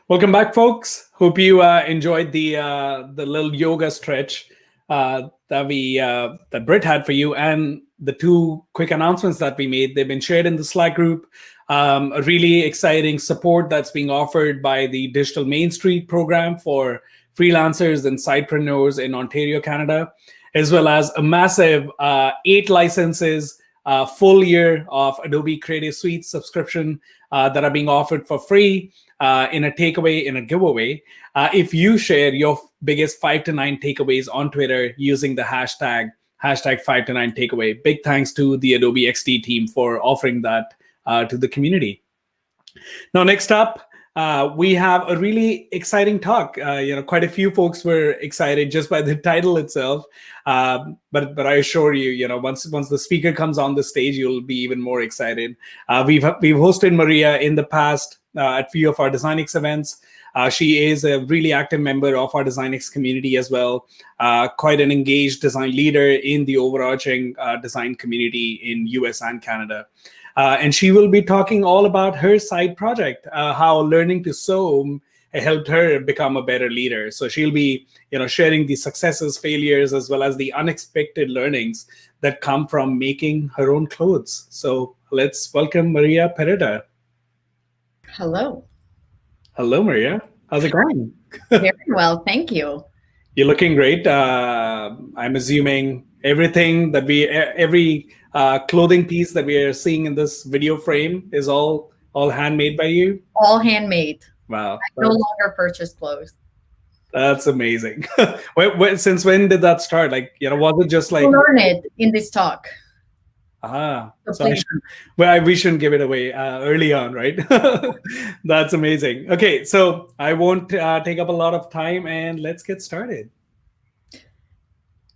Welcome back, folks. Hope you enjoyed the little yoga stretch that Britt had for you, and the two quick announcements that we made. They've been shared in the Slack group. A really exciting support that's being offered by the Digital Main Street program for freelancers and sidepreneurs in Ontario, Canada, as well as a massive 8 licenses, full year of Adobe Creative Suite subscription that are being offered for free in a takeaway, in a giveaway. If you share your biggest 5 to 9 takeaways on Twitter using the hashtag 5 to 9 takeaway. Big thanks to the Adobe XD team for offering that to the community. Now, next up, we have a really exciting talk. Quite a few folks were excited just by the title itself. But I assure you, once the speaker comes on the stage, you'll be even more excited. We've hosted Maria in the past at a few of our DesignX events. She is a really active member of our DesignX community as well. Quite an engaged design leader in the overarching design community in US and Canada. And she will be talking all about her side project, how learning to sew helped her become a better leader. So she'll be, sharing the successes, failures, as well as the unexpected learnings that come from making her own clothes. So let's welcome Maria Pereda. Hello. Hello, Maria. How's it going? Very well, thank you. You're looking great. I'm assuming everything that every clothing piece that we are seeing in this video frame is all handmade by you? All handmade. Wow. I no longer purchase clothes. That's amazing. Since when did that start? Was it just like... Learn it in this talk. So we shouldn't give it away early on, right? That's amazing. Okay, so I won't take up a lot of time, and let's get started.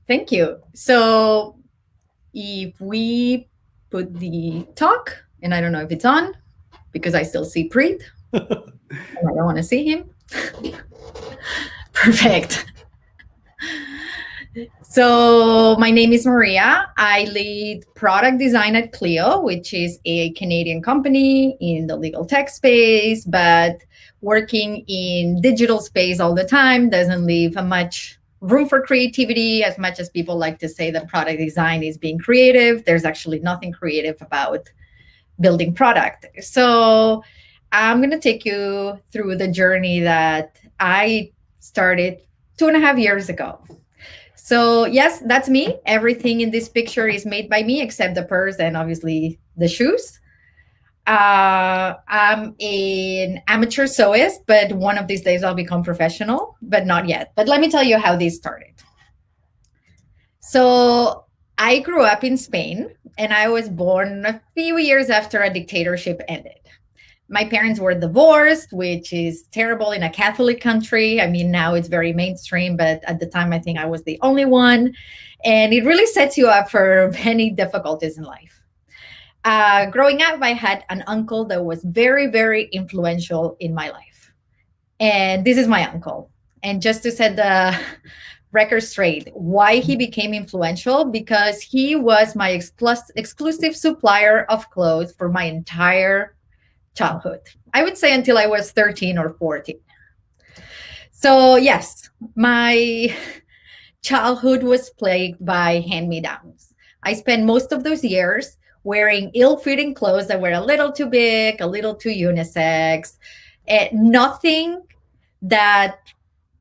Thank you. So if we put the talk, and I don't know if it's on, because I still see Preet, and I don't want to see him. Perfect. So my name is Maria. I lead product design at Clio, which is a Canadian company in the legal tech space, but working in digital space all the time, doesn't leave much room for creativity. As much as people like to say that product design is being creative, there's actually nothing creative about building product. So I'm going to take you through the journey that I started 2.5 years ago. So yes, that's me. Everything in this picture is made by me, except the purse and obviously the shoes. I'm an amateur sewist, but one of these days I'll become professional, but not yet. But let me tell you how this started. So I grew up in Spain, and I was born a few years after a dictatorship ended. My parents were divorced, which is terrible in a Catholic country. I mean, now it's very mainstream, but at the time, I think I was the only one. And it really sets you up for many difficulties in life. Growing up, I had an uncle that was very, very influential in my life. And this is my uncle. And just to set the record straight, why he became influential, because he was my exclusive supplier of clothes for my entire childhood. I would say until I was 13 or 14. So yes, my childhood was plagued by hand-me-downs. I spent most of those years wearing ill-fitting clothes that were a little too big, a little too unisex, nothing that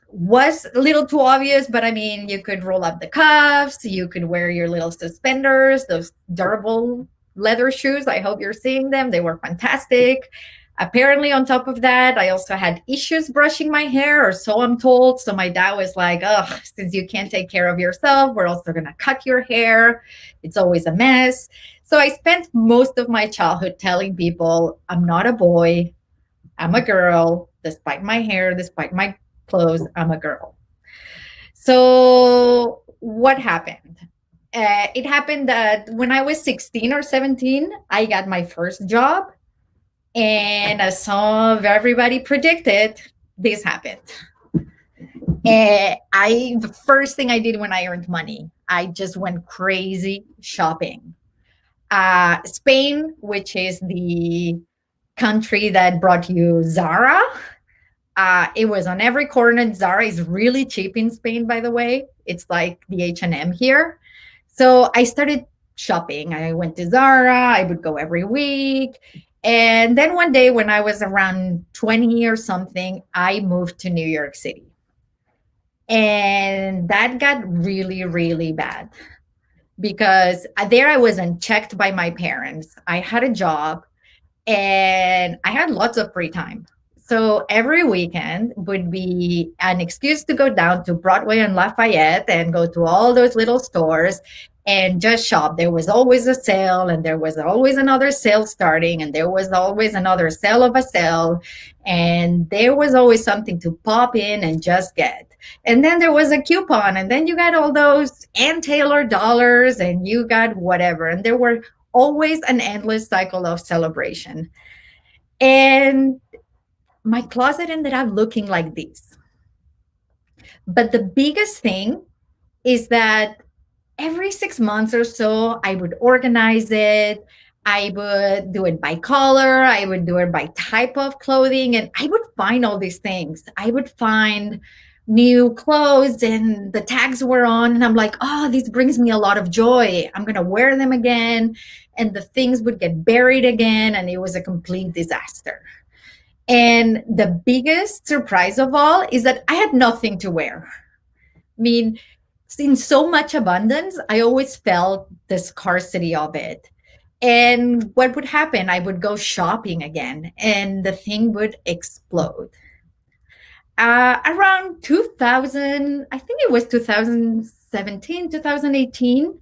was a little too obvious, but I mean, you could roll up the cuffs, you could wear your little suspenders, those durable leather shoes. I hope you're seeing them. They were fantastic. Apparently, on top of that, I also had issues brushing my hair, or so I'm told. So my dad was like, "Oh, since you can't take care of yourself, we're also going to cut your hair. It's always a mess." So I spent most of my childhood telling people, I'm not a boy, I'm a girl. Despite my hair, despite my clothes, I'm a girl. So what happened? It happened that when I was 16 or 17, I got my first job. And as some of everybody predicted, this happened. The first thing I did when I earned money, I just went crazy shopping. Spain, which is the country that brought you Zara, It was on every corner. Zara is really cheap in Spain, by the way. It's like the H&M here. So I started shopping. I went to Zara. I would go every week. And then one day when I was around 20 or something, I moved to New York City. And that got really, really bad because there I was unchecked by my parents. I had a job and I had lots of free time. So every weekend would be an excuse to go down to Broadway and Lafayette and go to all those little stores and just shop. There was always a sale, and there was always another sale starting, and there was always another sale of a sale, and there was always something to pop in and just get. And then there was a coupon, and then you got all those Ann Taylor dollars, and you got whatever. And there were always an endless cycle of celebration. And my closet ended up looking like this. But the biggest thing is that every 6 months or so, I would organize it. I would do it by color. I would do it by type of clothing. And I would find all these things. I would find new clothes and the tags were on. And I'm like, oh, this brings me a lot of joy. I'm going to wear them again. And the things would get buried again. And it was a complete disaster. And the biggest surprise of all is that I had nothing to wear. I mean, in so much abundance, I always felt the scarcity of it. And what would happen? I would go shopping again and the thing would explode. Around 2000, I think it was 2017, 2018,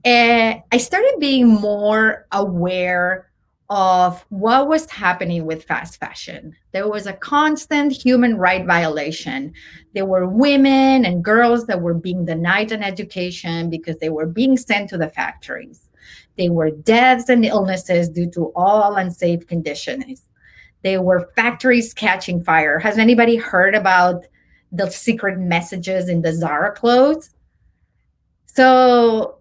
I started being more aware of what was happening with fast fashion. There was a constant human right violation. There were women and girls that were being denied an education because they were being sent to the factories. There were deaths and illnesses due to all unsafe conditions. There were factories catching fire. Has anybody heard about the secret messages in the Zara clothes? So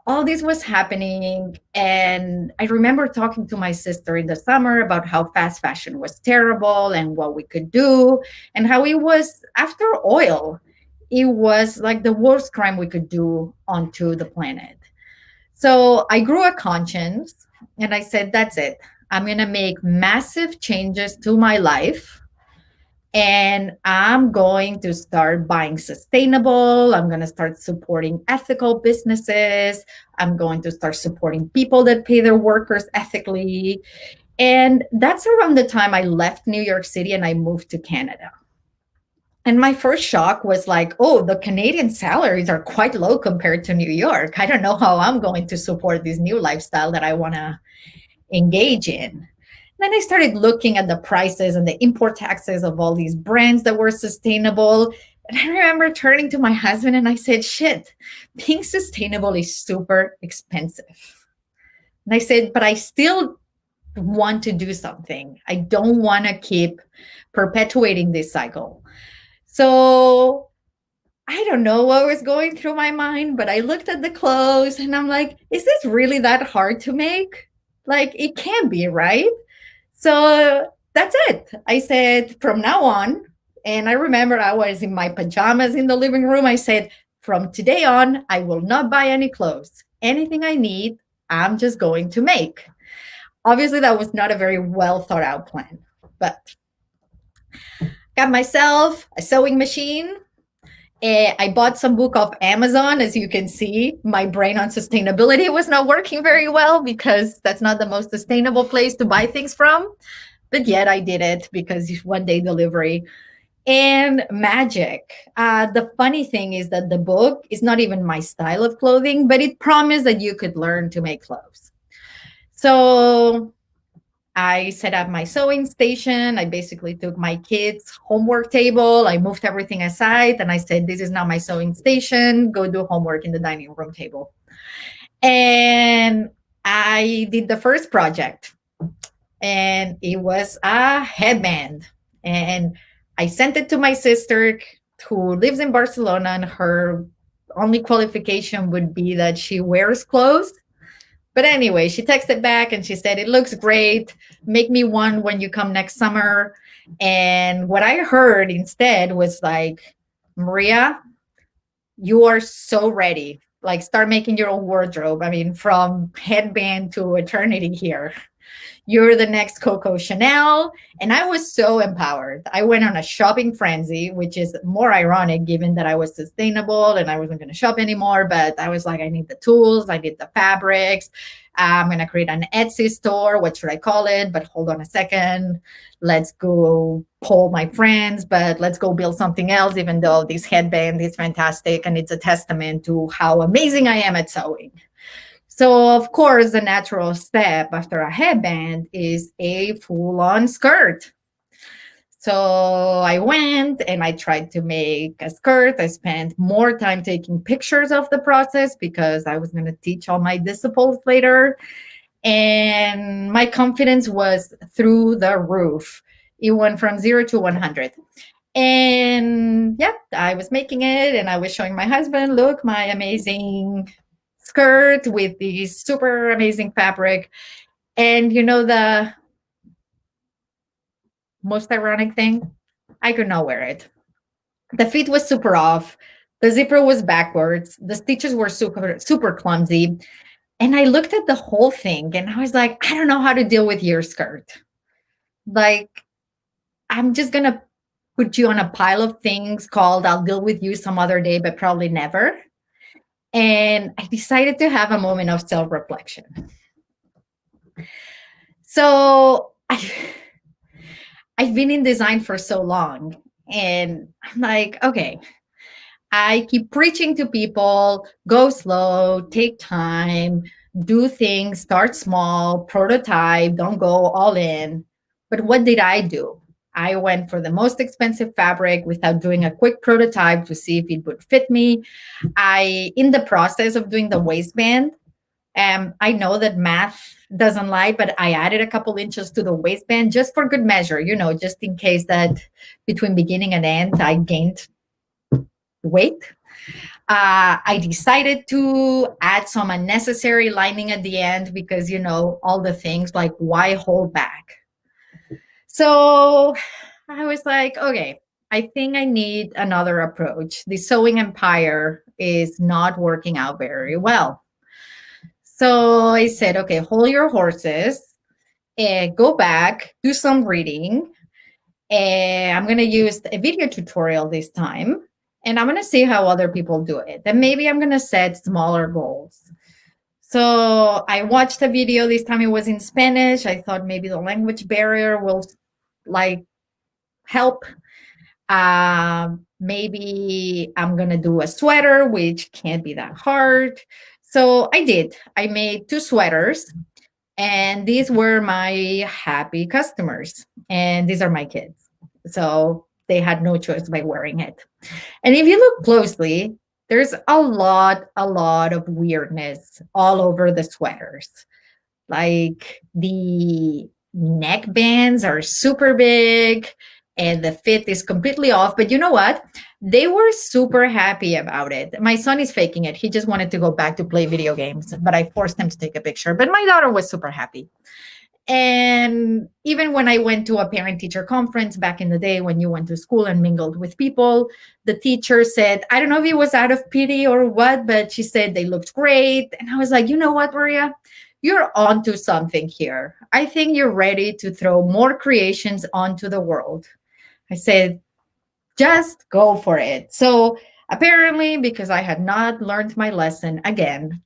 all this was happening. And I remember talking to my sister in the summer about how fast fashion was terrible and what we could do, and how it was, after oil, it was like the worst crime we could do onto the planet. So I grew a conscience and I said, that's it. I'm going to make massive changes to my life. And I'm going to start buying sustainable. I'm going to start supporting ethical businesses. I'm going to start supporting people that pay their workers ethically. And that's around the time I left New York City and I moved to Canada. And my first shock was like, oh, the Canadian salaries are quite low compared to New York. I don't know how I'm going to support this new lifestyle that I want to engage in. Then I started looking at the prices and the import taxes of all these brands that were sustainable. And I remember turning to my husband and I said, shit, being sustainable is super expensive. And I said, but I still want to do something. I don't want to keep perpetuating this cycle. So I don't know what was going through my mind, but I looked at the clothes and I'm like, is this really that hard to make? Like, it can't be, right? So that's it. I said, from now on, and I remember I was in my pajamas in the living room. I said, from today on, I will not buy any clothes. Anything I need, I'm just going to make. Obviously, that was not a very well thought out plan, but got myself a sewing machine. I bought some book off Amazon. As you can see, my brain on sustainability was not working very well because that's not the most sustainable place to buy things from. But yet I did it because one day delivery. And magic. The funny thing is that the book is not even my style of clothing, but it promised that you could learn to make clothes. So I set up my sewing station. I basically took my kids' homework table. I moved everything aside and I said, this is not my sewing station. Go do homework in the dining room table. And I did the first project. And it was a headband. And I sent it to my sister who lives in Barcelona. And her only qualification would be that she wears clothes. But anyway, she texted back and she said, it looks great. Make me one when you come next summer. And what I heard instead was like, Maria, you are so ready. Like, start making your own wardrobe. I mean, from headband to eternity here. You're the next Coco Chanel. And I was so empowered. I went on a shopping frenzy, which is more ironic given that I was sustainable and I wasn't going to shop anymore. But I was like, I need the tools, I need the fabrics. I'm going to create an Etsy store. What should I call it? But hold on a second. Let's go poll my friends, but let's go build something else, even though this headband is fantastic and it's a testament to how amazing I am at sewing. So, of course, the natural step after a headband is a full-on skirt. So I went and I tried to make a skirt. I spent more time taking pictures of the process because I was going to teach all my disciples later. And my confidence was through the roof. It went from 0 to 100. And yeah, I was making it and I was showing my husband, look, my amazing skirt with this super amazing fabric. And you know, the most ironic thing, I could not wear it. The fit was super off. The zipper was backwards. The stitches were super clumsy. And I looked at the whole thing and I was like, I don't know how to deal with your skirt. Like, I'm just going to put you on a pile of things called I'll deal with you some other day, but probably never. And I decided to have a moment of self-reflection. So I've been in design for so long, and I'm like, okay, I keep preaching to people, go slow, take time, do things, start small, prototype, don't go all in. But what did I do? I went for the most expensive fabric without doing a quick prototype to see if it would fit me. In the process of doing the waistband, I know that math doesn't lie, but I added a couple inches to the waistband just for good measure, just in case that between beginning and end, I gained weight. I decided to add some unnecessary lining at the end because, all the things like why hold back? So I was like, okay, I think I need another approach. The sewing empire is not working out very well. So I said, okay, hold your horses and go back, do some reading. And I'm going to use a video tutorial this time. And I'm going to see how other people do it. And maybe I'm going to set smaller goals. So I watched a video. This time it was in Spanish. I thought maybe the language barrier will help. Maybe I'm going to do a sweater, which can't be that hard. So I did. I made 2 sweaters. And these were my happy customers. And these are my kids. So they had no choice by wearing it. And if you look closely, there's a lot of weirdness all over the sweaters. Like the neck bands are super big and the fit is completely off. But you know what? They were super happy about it. My son is faking it. He just wanted to go back to play video games, but I forced him to take a picture. But my daughter was super happy. And even when I went to a parent-teacher conference back in the day when you went to school and mingled with people, the teacher said, I don't know if it was out of pity or what, but she said they looked great. And I was like, you know what, Maria? You're onto something here. I think you're ready to throw more creations onto the world. I said, just go for it. So apparently, because I had not learned my lesson again,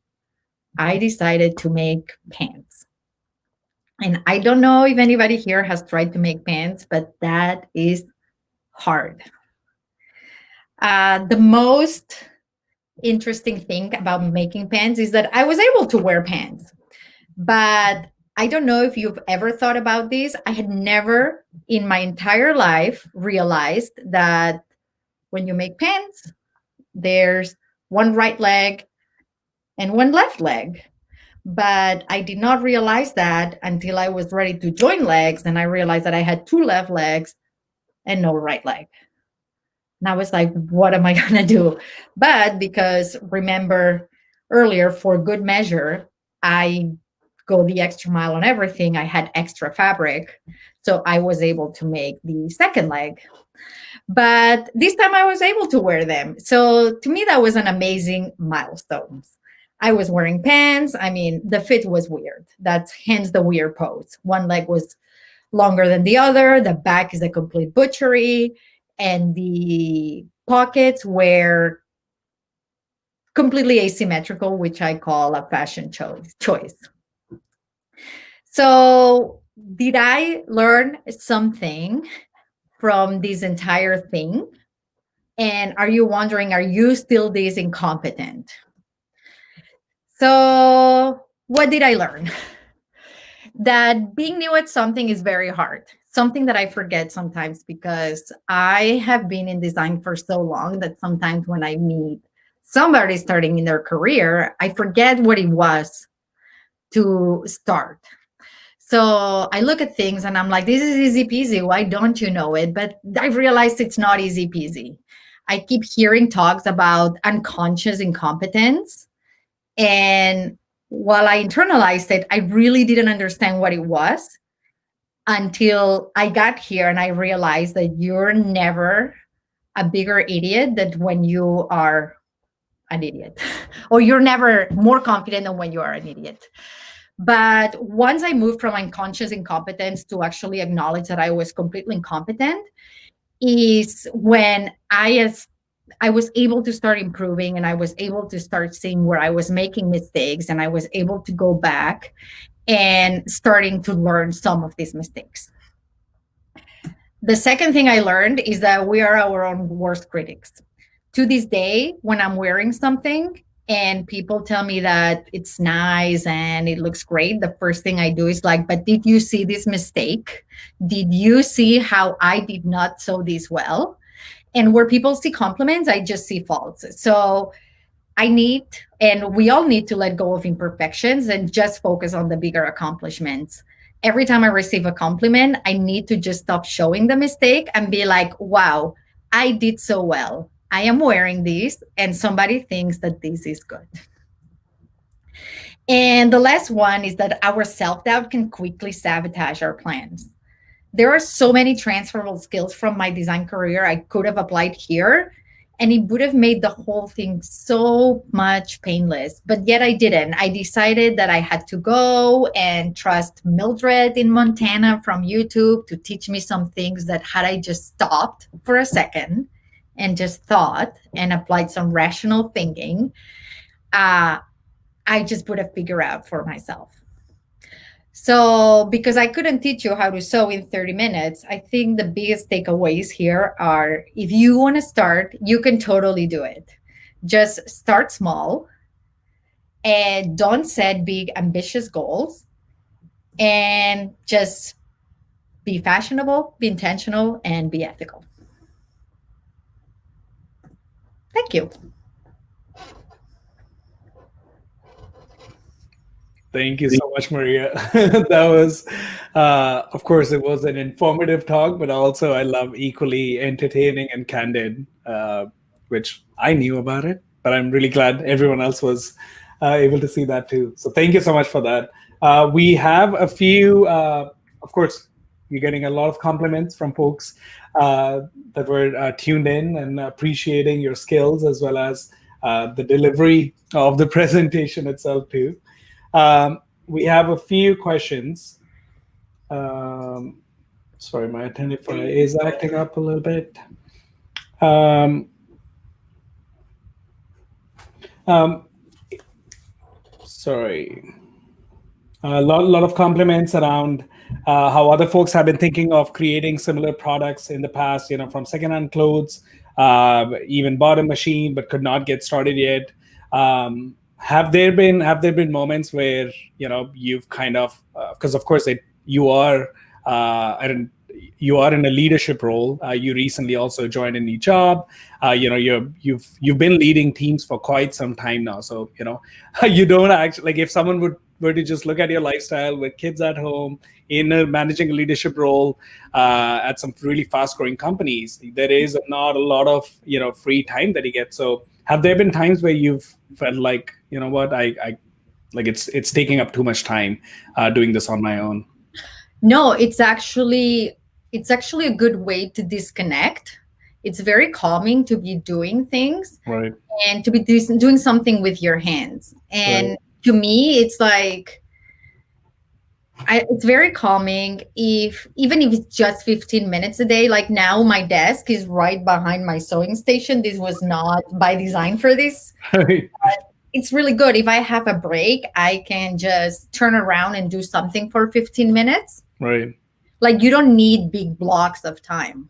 I decided to make pants. And I don't know if anybody here has tried to make pants, but that is hard. The most interesting thing about making pants is that I was able to wear pants. But I don't know if you've ever thought about this. I had never in my entire life realized that when you make pants, there's one right leg and one left leg. But I did not realize that until I was ready to join legs. And I realized that I had 2 left legs and no right leg. And I was like, what am I going to do? But because remember earlier, for good measure, I go the extra mile on everything, I had extra fabric. So I was able to make the second leg. But this time I was able to wear them. So to me, that was an amazing milestone. I was wearing pants. I mean, the fit was weird. That's hence the weird pose. One leg was longer than the other. The back is a complete butchery. And the pockets were completely asymmetrical, which I call a fashion choice. So did I learn something from this entire thing? And are you wondering, are you still this incompetent? So what did I learn? That being new at something is very hard. Something that I forget sometimes because I have been in design for so long that sometimes when I meet somebody starting in their career, I forget what it was to start. So I look at things and I'm like, this is easy peasy. Why don't you know it? But I've realized it's not easy peasy. I keep hearing talks about unconscious incompetence. And while I internalized it, I really didn't understand what it was until I got here and I realized that you're never a bigger idiot than when you are an idiot, or you're never more confident than when you are an idiot. But once I moved from unconscious incompetence to actually acknowledge that I was completely incompetent, is when I was able to start improving and I was able to start seeing where I was making mistakes, and I was able to go back and starting to learn some of these mistakes. The second thing I learned is that we are our own worst critics. To this day, when I'm wearing something and people tell me that it's nice and it looks great, the first thing I do is like, but did you see this mistake? Did you see how I did not sew this well? And where people see compliments, I just see faults. So I need, and we all need to let go of imperfections and just focus on the bigger accomplishments. Every time I receive a compliment, I need to just stop showing the mistake and be like, wow, I did so well. I am wearing these and somebody thinks that this is good. And the last one is that our self-doubt can quickly sabotage our plans. There are so many transferable skills from my design career I could have applied here, and it would have made the whole thing so much painless. But yet I didn't. I decided that I had to go and trust Mildred in Montana from YouTube to teach me some things that had I just stopped for a second and just thought and applied some rational thinking, I just would have figured out for myself. So because I couldn't teach you how to sew in 30 minutes, I think the biggest takeaways here are, if you want to start, you can totally do it. Just start small and don't set big, ambitious goals, and just be fashionable, be intentional, and be ethical. Thank you. Thank you so much, Maria. That was, of course, it was an informative talk, but also I love equally entertaining and candid, which I knew about it, but I'm really glad everyone else was able to see that too. So thank you so much for that. We have a few, of course, you're getting a lot of compliments from folks that were tuned in and appreciating your skills, as well as the delivery of the presentation itself too. We have a few questions. Sorry, my Attendify is acting up a little bit. Sorry. A lot of compliments around how other folks have been thinking of creating similar products in the past, from secondhand clothes, even bought a machine but could not get started yet. Have there been moments where you've kind of, because of course you are in a leadership role. You recently also joined a new job. You've been leading teams for quite some time now. So you don't actually, like, if someone were to just look at your lifestyle with kids at home, managing a leadership role at some really fast growing companies, there is not a lot of free time that you get. So have there been times where you've felt like, I like it's taking up too much time doing this on my own? No, it's actually a good way to disconnect. It's very calming to be doing things Right. and to be doing something with your hands. And Right. to me, it's like it's very calming. Even if it's just 15 minutes a day. Like now, my desk is right behind my sewing station. This was not by design for this. Right. It's really good. If I have a break, I can just turn around and do something for 15 minutes. Right. Like you don't need big blocks of time.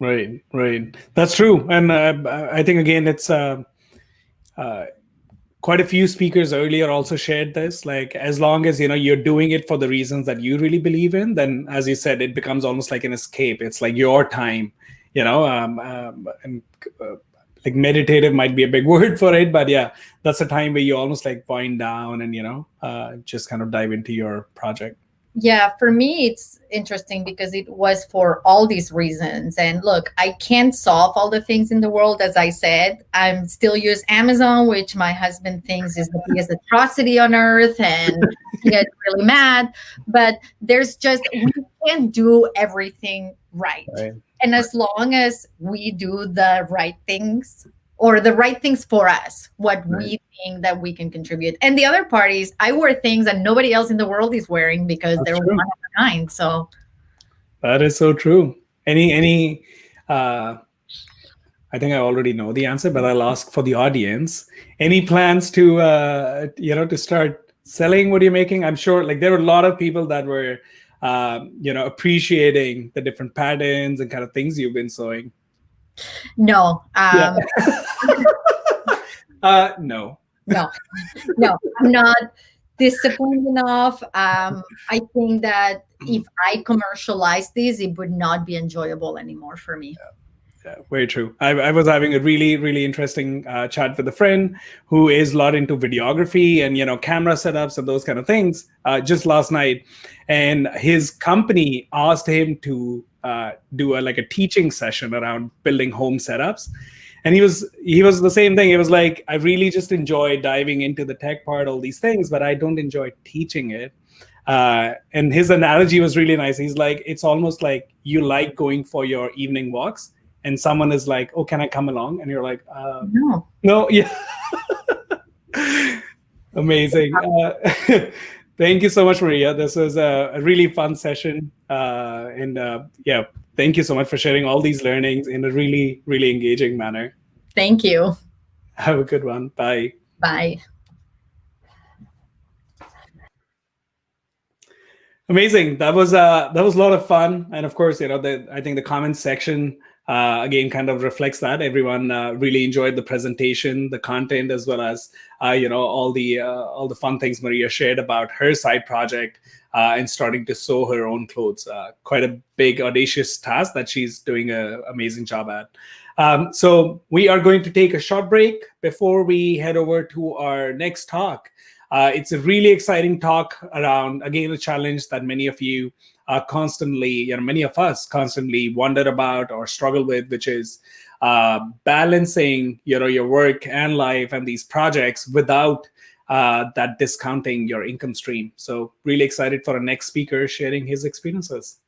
Right. Right. That's true. And I think again, it's quite a few speakers earlier also shared this. Like as long as you're doing it for the reasons that you really believe in, then as you said, it becomes almost like an escape. It's like your time. And like meditative might be a big word for it, but yeah, that's a time where you almost like wind down and just kind of dive into your project. Yeah, for me, it's interesting because it was for all these reasons. And look, I can't solve all the things in the world. As I said, I'm still use Amazon, which my husband thinks is the biggest atrocity on earth, and he gets really mad. But we can't do everything right. Right. And as long as we do the right things or the right things for us, what we think that we can contribute. And the other part is I wear things that nobody else in the world is wearing because That's they're true. one of a kind. So That is so true. Any I think I already know the answer, but I'll ask for the audience. Any plans to to start selling what you're making? I'm sure like there were a lot of people that were appreciating the different patterns and kind of things you've been sewing. no, Yeah. No. no, I'm not disciplined enough. I think that if I commercialize this, it would not be enjoyable anymore for me. Yeah, very true. I was having a really, really interesting chat with a friend who is a lot into videography and camera setups and those kind of things just last night, and his company asked him to do a teaching session around building home setups, and he was the same thing. He was like, I really just enjoy diving into the tech part, all these things, but I don't enjoy teaching it. And his analogy was really nice. He's like, it's almost like you like going for your evening walks and someone is like, oh, can I come along? And you're like, no, yeah. Amazing. Thank you so much, Maria. This was a really fun session. Yeah, thank you so much for sharing all these learnings in a really, really engaging manner. Thank you. Have a good one. Bye. Bye. Amazing. That was a lot of fun. And of course, I think the comments section again kind of reflects that everyone really enjoyed the presentation, the content, as well as all the fun things Maria shared about her side project and starting to sew her own clothes. Quite a big audacious task that she's doing an amazing job at. So we are going to take a short break before we head over to our next talk. It's a really exciting talk around, again, a challenge that many of you many of us constantly wonder about or struggle with, which is balancing, your work and life and these projects without that discounting your income stream. So really excited for our next speaker sharing his experiences.